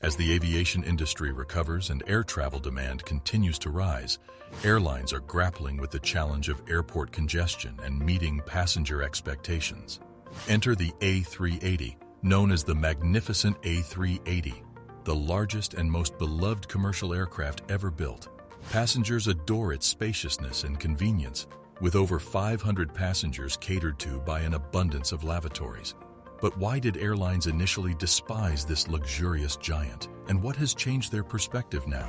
As the aviation industry recovers and air travel demand continues to rise, airlines are grappling with the challenge of airport congestion and meeting passenger expectations. Enter the A380, known as the Magnificent A380, the largest and most beloved commercial aircraft ever built. Passengers adore its spaciousness and convenience, with over 500 passengers catered to by an abundance of lavatories. But why did airlines initially despise this luxurious giant, and what has changed their perspective now?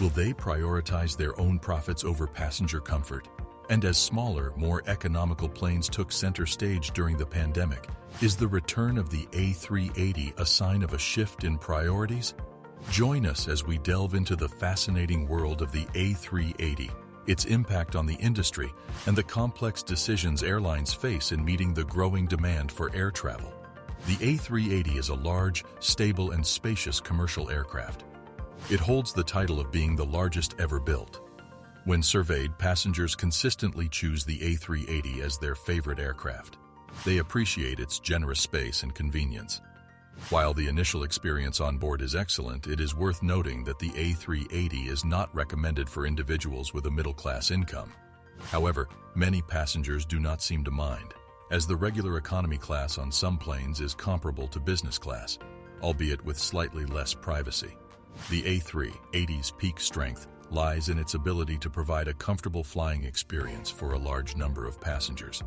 Will they prioritize their own profits over passenger comfort? And as smaller, more economical planes took center stage during the pandemic, is the return of the A380 a sign of a shift in priorities? Join us as we delve into the fascinating world of the A380, its impact on the industry, and the complex decisions airlines face in meeting the growing demand for air travel. The A380 is a large, stable, and spacious commercial aircraft. It holds the title of being the largest ever built. When surveyed, passengers consistently choose the A380 as their favorite aircraft. They appreciate its generous space and convenience. While the initial experience on board is excellent, it is worth noting that the A380 is not recommended for individuals with a middle-class income. However, many passengers do not seem to mind, as the regular economy class on some planes is comparable to business class, albeit with slightly less privacy. The A380's peak strength lies in its ability to provide a comfortable flying experience for a large number of passengers.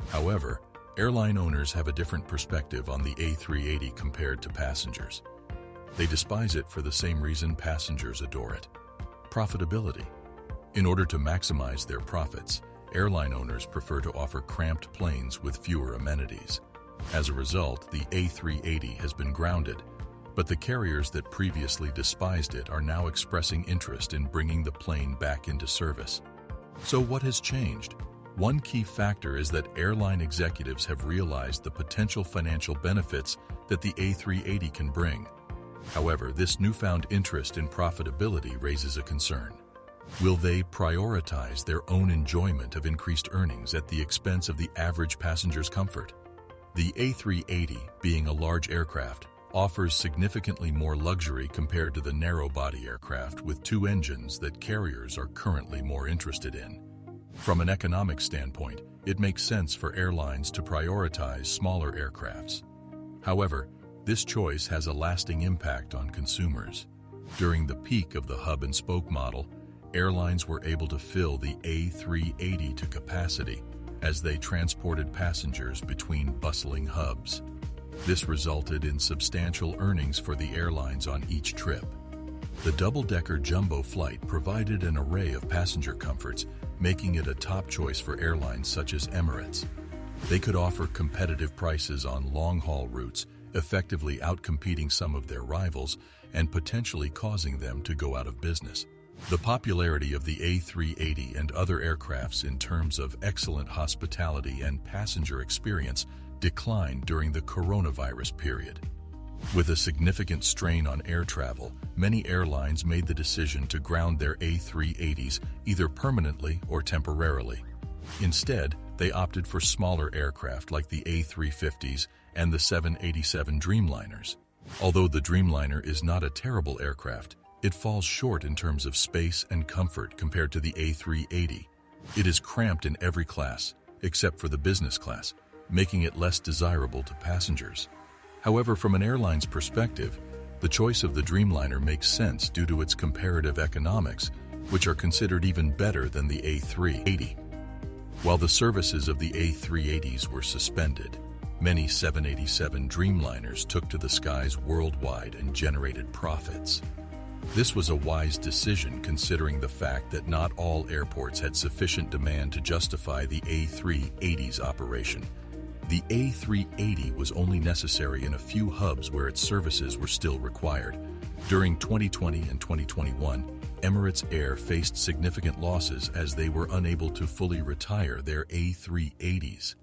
However, airline owners have a different perspective on the A380 compared to passengers. They despise it for the same reason passengers adore it: profitability. In order to maximize their profits, airline owners prefer to offer cramped planes with fewer amenities. As a result, the A380 has been grounded, but the carriers that previously despised it are now expressing interest in bringing the plane back into service. So what has changed? One key factor is that airline executives have realized the potential financial benefits that the A380 can bring. However, this newfound interest in profitability raises a concern. Will they prioritize their own enjoyment of increased earnings at the expense of the average passenger's comfort? The A380, being a large aircraft, offers significantly more luxury compared to the narrow-body aircraft with two engines that carriers are currently more interested in. From an economic standpoint, it makes sense for airlines to prioritize smaller aircrafts. However, this choice has a lasting impact on consumers. During the peak of the hub-and-spoke model, airlines were able to fill the A380 to capacity as they transported passengers between bustling hubs. This resulted in substantial earnings for the airlines on each trip. The double-decker jumbo flight provided an array of passenger comforts, making it a top choice for airlines such as Emirates. They could offer competitive prices on long-haul routes, effectively outcompeting some of their rivals and potentially causing them to go out of business. The popularity of the A380 and other aircrafts in terms of excellent hospitality and passenger experience declined during the coronavirus period. With a significant strain on air travel, many airlines made the decision to ground their A380s either permanently or temporarily. Instead, they opted for smaller aircraft like the A350s and the 787 Dreamliners. Although the Dreamliner is not a terrible aircraft, it falls short in terms of space and comfort compared to the A380. It is cramped in every class, except for the business class, making it less desirable to passengers. However, from an airline's perspective, the choice of the Dreamliner makes sense due to its comparative economics, which are considered even better than the A380. While the services of the A380s were suspended, many 787 Dreamliners took to the skies worldwide and generated profits. This was a wise decision considering the fact that not all airports had sufficient demand to justify the A380's operation. The A380 was only necessary in a few hubs where its services were still required. During 2020 and 2021, Emirates Air faced significant losses as they were unable to fully retire their A380s.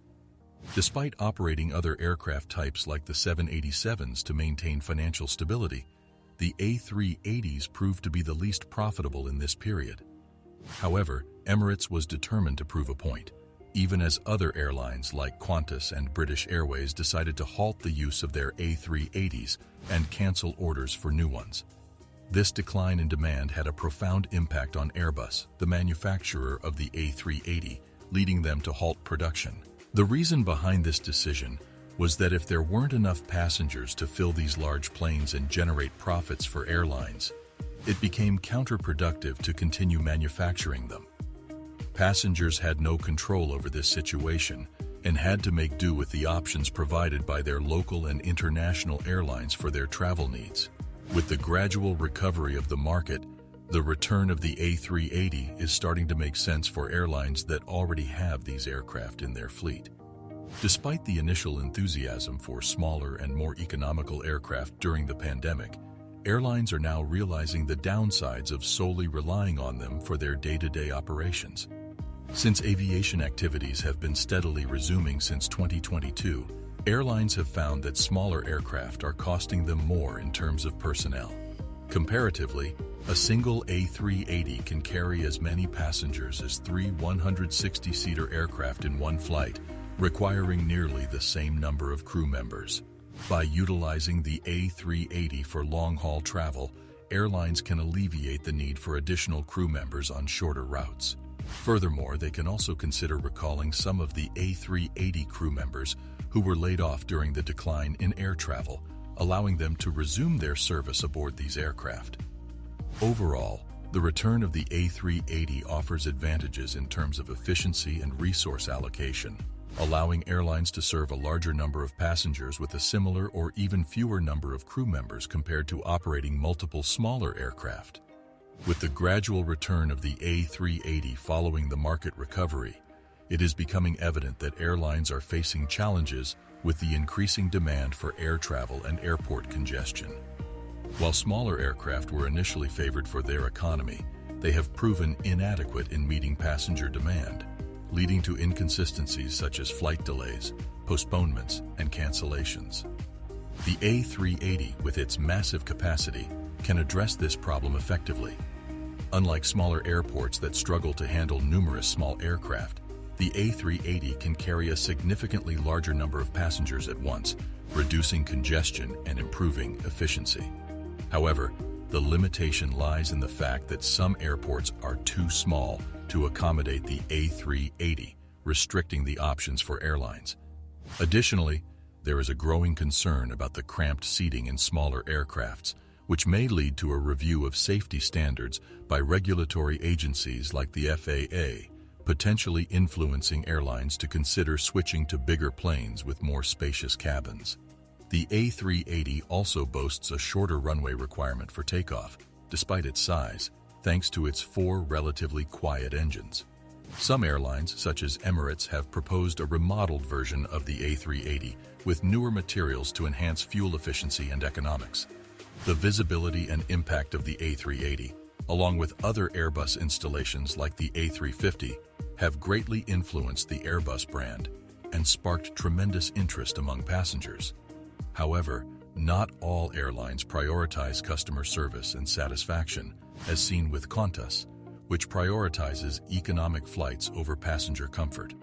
Despite operating other aircraft types like the 787s to maintain financial stability, the A380s proved to be the least profitable in this period. However, Emirates was determined to prove a point. even as other airlines like Qantas and British Airways decided to halt the use of their A380s and cancel orders for new ones. This decline in demand had a profound impact on Airbus, the manufacturer of the A380, leading them to halt production. The reason behind this decision was that if there weren't enough passengers to fill these large planes and generate profits for airlines, it became counterproductive to continue manufacturing them. Passengers had no control over this situation and had to make do with the options provided by their local and international airlines for their travel needs. With the gradual recovery of the market, the return of the A380 is starting to make sense for airlines that already have these aircraft in their fleet. Despite the initial enthusiasm for smaller and more economical aircraft during the pandemic, airlines are now realizing the downsides of solely relying on them for their day-to-day operations. Since aviation activities have been steadily resuming since 2022, airlines have found that smaller aircraft are costing them more in terms of personnel. Comparatively, a single A380 can carry as many passengers as three 160-seater aircraft in one flight, requiring nearly the same number of crew members. By utilizing the A380 for long-haul travel, airlines can alleviate the need for additional crew members on shorter routes. Furthermore, they can also consider recalling some of the A380 crew members who were laid off during the decline in air travel, allowing them to resume their service aboard these aircraft. Overall, the return of the A380 offers advantages in terms of efficiency and resource allocation, allowing airlines to serve a larger number of passengers with a similar or even fewer number of crew members compared to operating multiple smaller aircraft. With the gradual return of the A380 following the market recovery, it is becoming evident that airlines are facing challenges with the increasing demand for air travel and airport congestion. While smaller aircraft were initially favored for their economy, they have proven inadequate in meeting passenger demand, leading to inconsistencies such as flight delays, postponements, and cancellations. The A380, with its massive capacity, can address this problem effectively. Unlike smaller airports that struggle to handle numerous small aircraft, the A380 can carry a significantly larger number of passengers at once, reducing congestion and improving efficiency. However, the limitation lies in the fact that some airports are too small to accommodate the A380, restricting the options for airlines. Additionally, there is a growing concern about the cramped seating in smaller aircrafts, which may lead to a review of safety standards by regulatory agencies like the FAA, potentially influencing airlines to consider switching to bigger planes with more spacious cabins. The A380 also boasts a shorter runway requirement for takeoff, despite its size, thanks to its four relatively quiet engines. Some airlines, such as Emirates, have proposed a remodeled version of the A380 with newer materials to enhance fuel efficiency and economics. The visibility and impact of the A380, along with other Airbus installations like the A350, have greatly influenced the Airbus brand and sparked tremendous interest among passengers. However, not all airlines prioritize customer service and satisfaction, as seen with Qantas, which prioritizes economic flights over passenger comfort.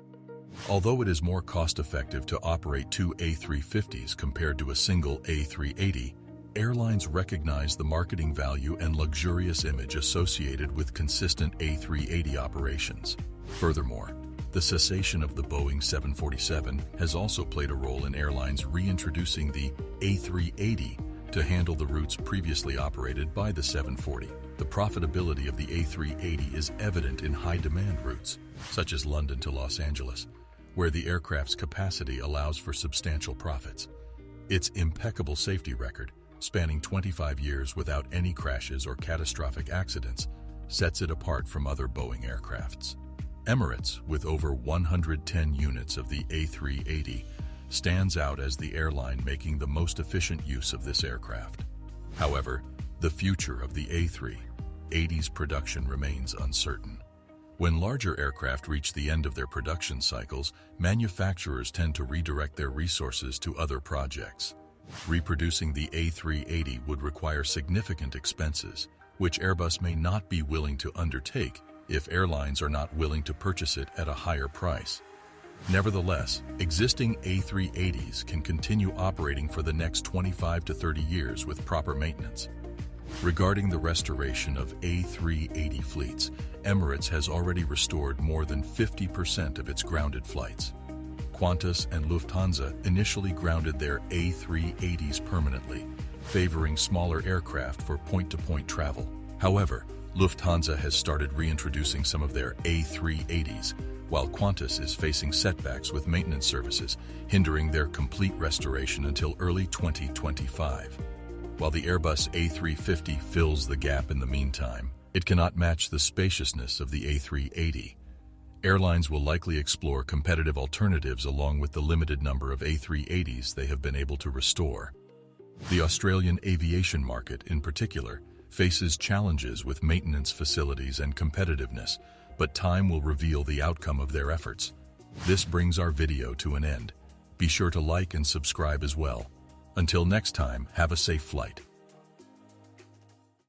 Although it is more cost-effective to operate two A350s compared to a single A380, airlines recognize the marketing value and luxurious image associated with consistent A380 operations. Furthermore, the cessation of the Boeing 747 has also played a role in airlines reintroducing the A380 to handle the routes previously operated by the 740. The profitability of the A380 is evident in high-demand routes, such as London to Los Angeles, where the aircraft's capacity allows for substantial profits. Its impeccable safety record, spanning 25 years without any crashes or catastrophic accidents, sets it apart from other Boeing aircrafts. Emirates, with over 110 units of the A380, stands out as the airline making the most efficient use of this aircraft. However, the future of the A380's production remains uncertain. When larger aircraft reach the end of their production cycles, manufacturers tend to redirect their resources to other projects. Reproducing the A380 would require significant expenses, which Airbus may not be willing to undertake if airlines are not willing to purchase it at a higher price. Nevertheless, existing A380s can continue operating for the next 25 to 30 years with proper maintenance. Regarding the restoration of A380 fleets, Emirates has already restored more than 50% of its grounded flights. Qantas and Lufthansa initially grounded their A380s permanently, favoring smaller aircraft for point-to-point travel. However, Lufthansa has started reintroducing some of their A380s, while Qantas is facing setbacks with maintenance services, hindering their complete restoration until early 2025. While the Airbus A350 fills the gap in the meantime, it cannot match the spaciousness of the A380. Airlines will likely explore competitive alternatives along with the limited number of A380s they have been able to restore. The Australian aviation market, in particular, faces challenges with maintenance facilities and competitiveness, but time will reveal the outcome of their efforts. This brings our video to an end. Be sure to like and subscribe as well. Until next time, have a safe flight.